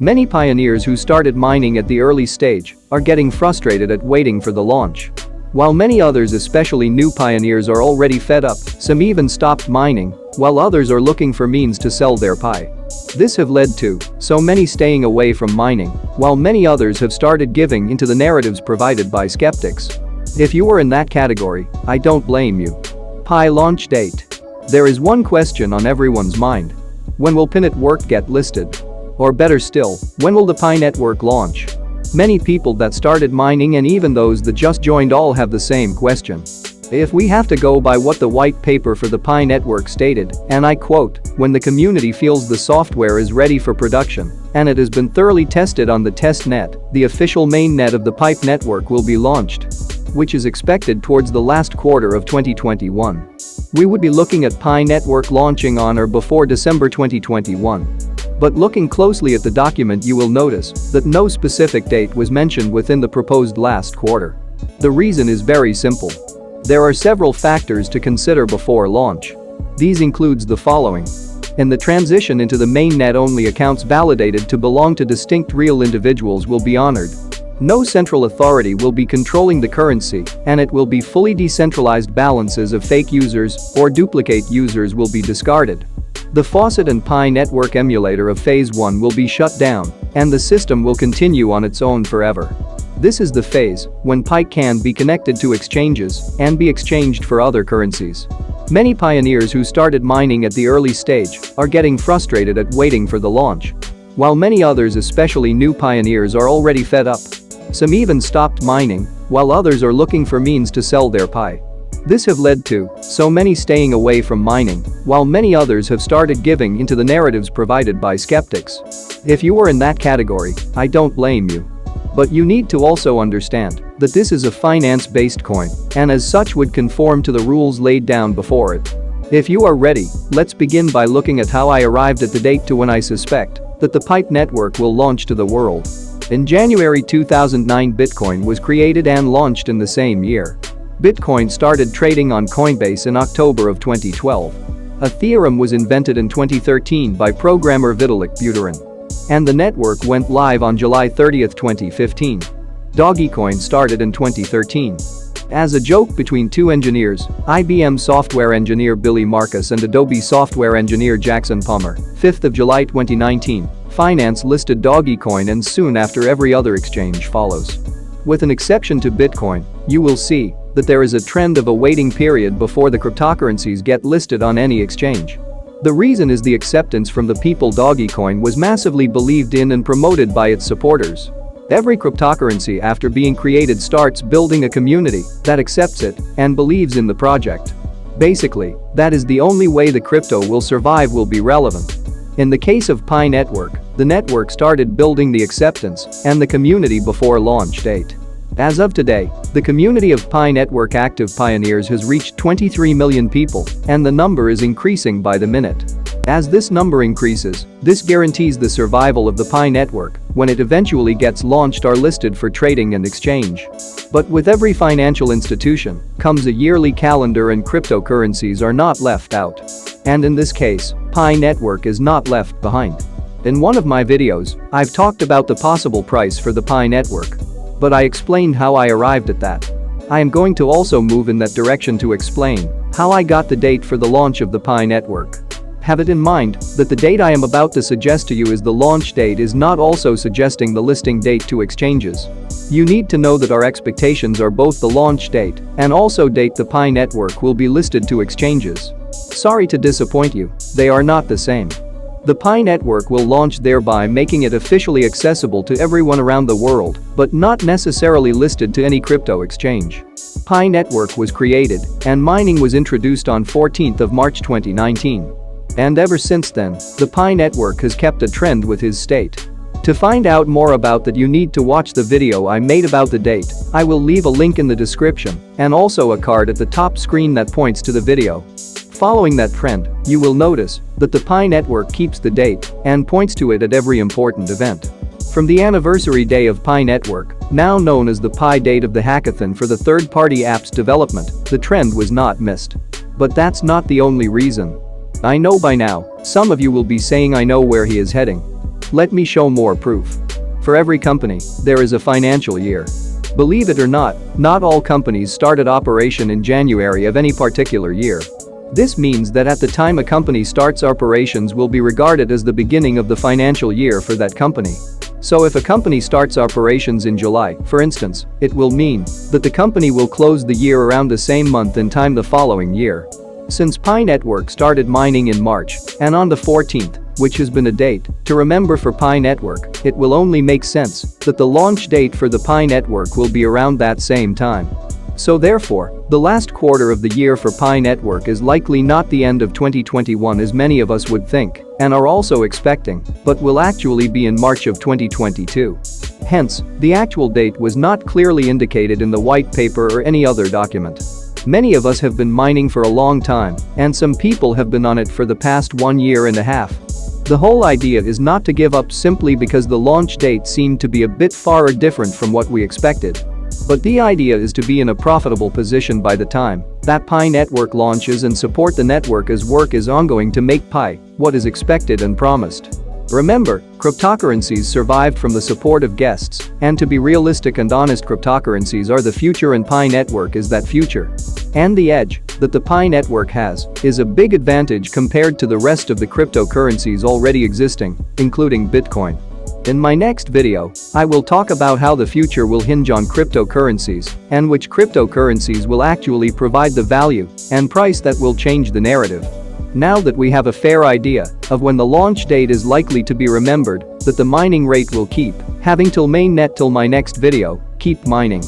Many pioneers who started mining at the early stage are getting frustrated at waiting for the launch. While many others, especially new pioneers, are already fed up, some even stopped mining, while others are looking for means to sell their pie. This have led to so many staying away from mining, while many others have started giving into the narratives provided by skeptics. If you are in that category, I don't blame you. Pi launch date. There is one question on everyone's mind. When will Pi network get listed? Or better still, when will the Pi network launch? Many people that started mining and even those that just joined all have the same question. If we have to go by what the white paper for the Pi network stated, and I quote, "When the community feels the software is ready for production and it has been thoroughly tested on the test net, the official mainnet of the Pi network will be launched," which is expected towards the last quarter of 2021. We would be looking at Pi network launching on or before December 2021. But looking closely at the document, you will notice that no specific date was mentioned within the proposed last quarter. The reason is very simple. There are several factors to consider before launch. These includes the following. In the transition into the mainnet, only accounts validated to belong to distinct real individuals will be honored. No central authority will be controlling the currency, and it will be fully decentralized. Balances of fake users or duplicate users will be discarded. The Faucet and Pi network emulator of Phase 1 will be shut down, and the system will continue on its own forever. This is the phase when Pi can be connected to exchanges and be exchanged for other currencies. Many pioneers who started mining at the early stage are getting frustrated at waiting for the launch, while many others, especially new pioneers, are already fed up. Some even stopped mining, while others are looking for means to sell their Pi. This have led to so many staying away from mining, while many others have started giving into the narratives provided by skeptics. If you are in that category, I don't blame you. But you need to also understand that this is a finance-based coin and as such would conform to the rules laid down before it. If you are ready, let's begin by looking at how I arrived at the date to when I suspect that the Pi network will launch to the world. In January 2009, Bitcoin was created and launched in the same year. Bitcoin started trading on Coinbase in October of 2012. Ethereum was invented in 2013 by programmer Vitalik Buterin. And the network went live on July 30, 2015. Dogecoin started in 2013. As a joke between two engineers, IBM software engineer Billy Marcus and Adobe software engineer Jackson Palmer, 5th of July 2019, Finance listed Dogecoin and soon after every other exchange follows. With an exception to Bitcoin, you will see that there is a trend of a waiting period before the cryptocurrencies get listed on any exchange. The reason is the acceptance from the people. Dogecoin was massively believed in and promoted by its supporters. Every cryptocurrency after being created starts building a community that accepts it and believes in the project. Basically, that is the only way the crypto will survive, will be relevant. In the case of Pi network, the network started building the acceptance and the community before launch date. As of today, the community of Pi network active pioneers has reached 23 million people, and the number is increasing by the minute. As this number increases, this guarantees the survival of the Pi network when it eventually gets launched or listed for trading and exchange. But with every financial institution comes a yearly calendar, and cryptocurrencies are not left out. And in this case, Pi network is not left behind. In one of my videos, I've talked about the possible price for the Pi network. But I explained how I arrived at that. I am going to also move in that direction to explain how I got the date for the launch of the Pi network. Have it in mind that the date I am about to suggest to you is the launch date, is not also suggesting the listing date to exchanges. You need to know that our expectations are both the launch date and also date the Pi network will be listed to exchanges. Sorry to disappoint you, they are not the same. The Pi network will launch, thereby making it officially accessible to everyone around the world, but not necessarily listed to any crypto exchange. Pi network was created and mining was introduced on 14th of March 2019. And ever since then, the Pi network has kept a trend with his state. To find out more about that, you need to watch the video I made about the date. I will leave a link in the description and also a card at the top screen that points to the video. Following that trend, you will notice that the Pi network keeps the date and points to it at every important event. From the anniversary day of Pi network, now known as the Pi date of the hackathon for the third-party apps development, the trend was not missed. But that's not the only reason. I know by now, some of you will be saying I know where he is heading. Let me show more proof. For every company, there is a financial year. Believe it or not all companies started operation in January of any particular year. This means that at the time a company starts operations will be regarded as the beginning of the financial year for that company. So if a company starts operations in July, for instance, it will mean that the company will close the year around the same month in time the following year. Since Pi Network started mining in March, and on the 14th, which has been a date to remember for Pi Network, it will only make sense that the launch date for the Pi Network will be around that same time. So therefore, the last quarter of the year for Pi Network is likely not the end of 2021 as many of us would think and are also expecting, but will actually be in March of 2022. Hence, the actual date was not clearly indicated in the white paper or any other document. Many of us have been mining for a long time, and some people have been on it for the past 1 year and a half. The whole idea is not to give up simply because the launch date seemed to be a bit far or different from what we expected. But the idea is to be in a profitable position by the time that Pi Network launches and support the network as work is ongoing to make Pi what is expected and promised. Remember, cryptocurrencies survived from the support of guests, and to be realistic and honest, cryptocurrencies are the future and Pi Network is that future. And the edge that the Pi Network has is a big advantage compared to the rest of the cryptocurrencies already existing, including Bitcoin. In my next video, I will talk about how the future will hinge on cryptocurrencies and which cryptocurrencies will actually provide the value and price that will change the narrative. Now that we have a fair idea of when the launch date is likely to be remembered, that the mining rate will keep having till mainnet till my next video, keep mining.